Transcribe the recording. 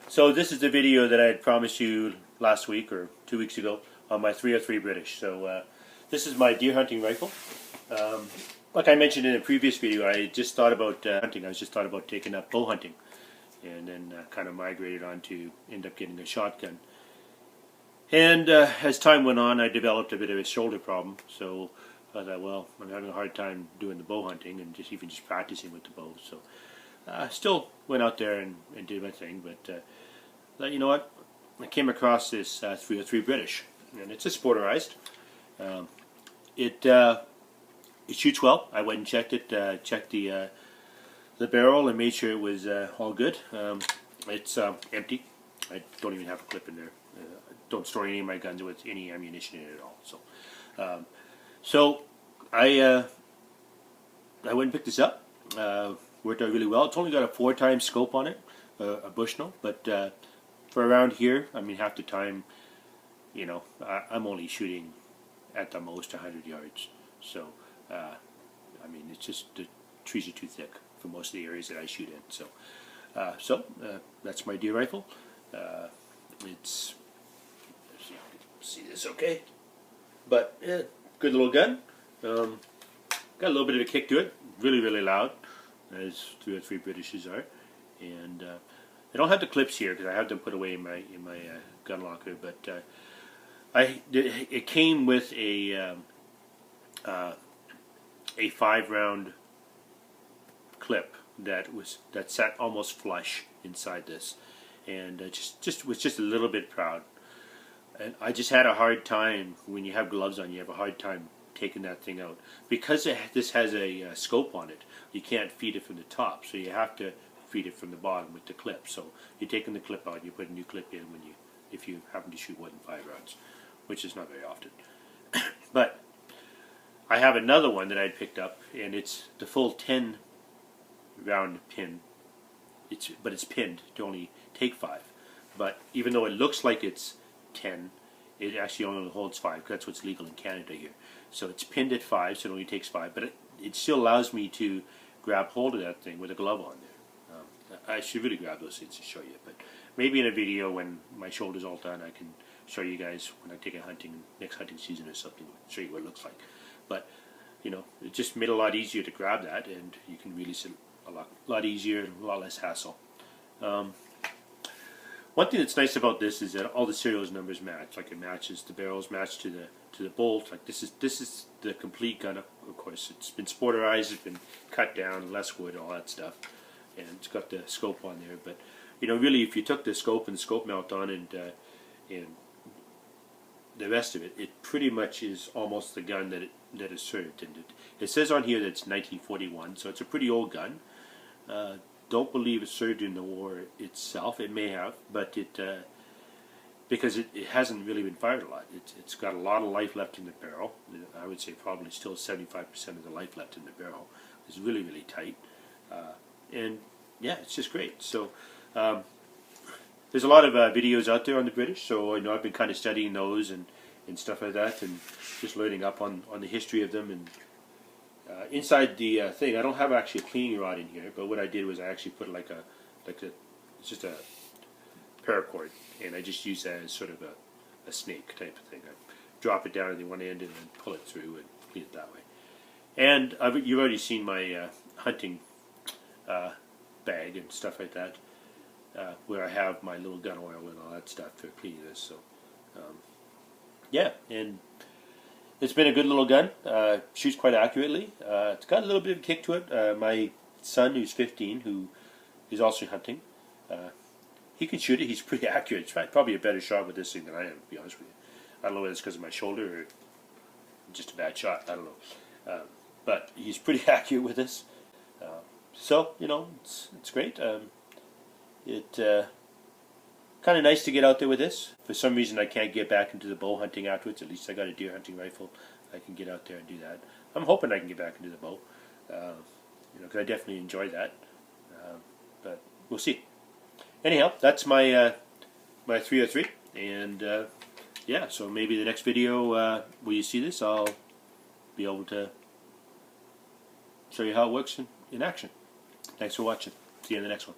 So this is the video that I had promised you last week or 2 weeks ago on my 303 British. So this is my deer hunting rifle. Like I mentioned in a previous video, I just thought about hunting. I just thought about taking up bow hunting, and then kind of migrated on to end up getting a shotgun. And as time went on, I developed a bit of a shoulder problem. So I thought, well, I'm having a hard time doing the bow hunting and just practicing with the bow. So I still went out there and did my thing, but you know what? I came across this 303 British, and it's a sporterized. It shoots well. I went and checked it, checked the barrel, and made sure it was all good. It's empty. I don't even have a clip in there. I don't store any of my guns with any ammunition in it at all. So I went and picked this up. Worked out really well. It's only got a 4x scope on it, a Bushnell, but for around here, I mean, half the time, you know, I'm only shooting at the most 100 yards. So, I mean, it's just the trees are too thick for most of the areas that I shoot in. So, that's my deer rifle. It's see this okay, but yeah, good little gun. Got a little bit of a kick to it. Really, really loud, as 303 Britishes are, and I don't have the clips here because I have them put away in my gun locker. But it came with a 5-round clip that sat almost flush inside this, and was just a little bit proud. And I just had a hard time, when you have gloves on, you have a hard time taking that thing out. Because this has a scope on it, you can't feed it from the top, so you have to feed it from the bottom with the clip. So you're taking the clip out, you put a new clip in if you happen to shoot more than 5 rounds, which is not very often. But I have another one that I'd picked up, and it's the full 10 round pin. But it's pinned to only take 5. But even though it looks like it's 10, it actually only holds 5, because that's what's legal in Canada here. So it's pinned at 5, so it only takes 5, but it still allows me to grab hold of that thing with a glove on there. I should really grab those things to show you, but maybe in a video when my shoulder's all done, I can show you guys when I take a next hunting season or something, show you what it looks like. But you know, it just made it a lot easier to grab that, and you can release it a lot easier and a lot less hassle. One thing that's nice about this is that all the serial numbers match. Like, it matches, the barrels match to the bolt. Like, this is the complete gun. Of course, it's been sporterized, it's been cut down, less wood, all that stuff, and it's got the scope on there. But you know, really, if you took the scope and the scope mount on and the rest of it, it pretty much is almost the gun that is served. And it says on here that it's 1941, so it's a pretty old gun. Don't believe it served in the war itself. It may have, but because it hasn't really been fired a lot. It's got a lot of life left in the barrel. I would say probably still 75% of the life left in the barrel. It's really, really tight, and yeah, it's just great. So there's a lot of videos out there on the British. So you know, I've been kind of studying those and stuff like that, and just learning up on the history of them. And inside the thing, I don't have actually a cleaning rod in here, but what I did was I actually put it's just a paracord, and I just use that as sort of a snake type of thing. I drop it down at the one end and then pull it through and clean it that way. And you've already seen my hunting bag and stuff like that, where I have my little gun oil and all that stuff for cleaning this. So yeah, and it's been a good little gun. Shoots quite accurately. It's got a little bit of a kick to it. My son, who's 15, who is also hunting, he can shoot it. He's pretty accurate. It's probably a better shot with this thing than I am, to be honest with you. I don't know whether it's because of my shoulder or just a bad shot. I don't know. But he's pretty accurate with this. So, you know, it's great. Kind of nice to get out there with this. For some reason, I can't get back into the bow hunting afterwards. At least I got a deer hunting rifle. I can get out there and do that. I'm hoping I can get back into the bow. You know, because I definitely enjoy that. But we'll see. Anyhow, that's my my 303, and yeah. So maybe the next video where you see this, I'll be able to show you how it works in action. Thanks for watching. See you in the next one.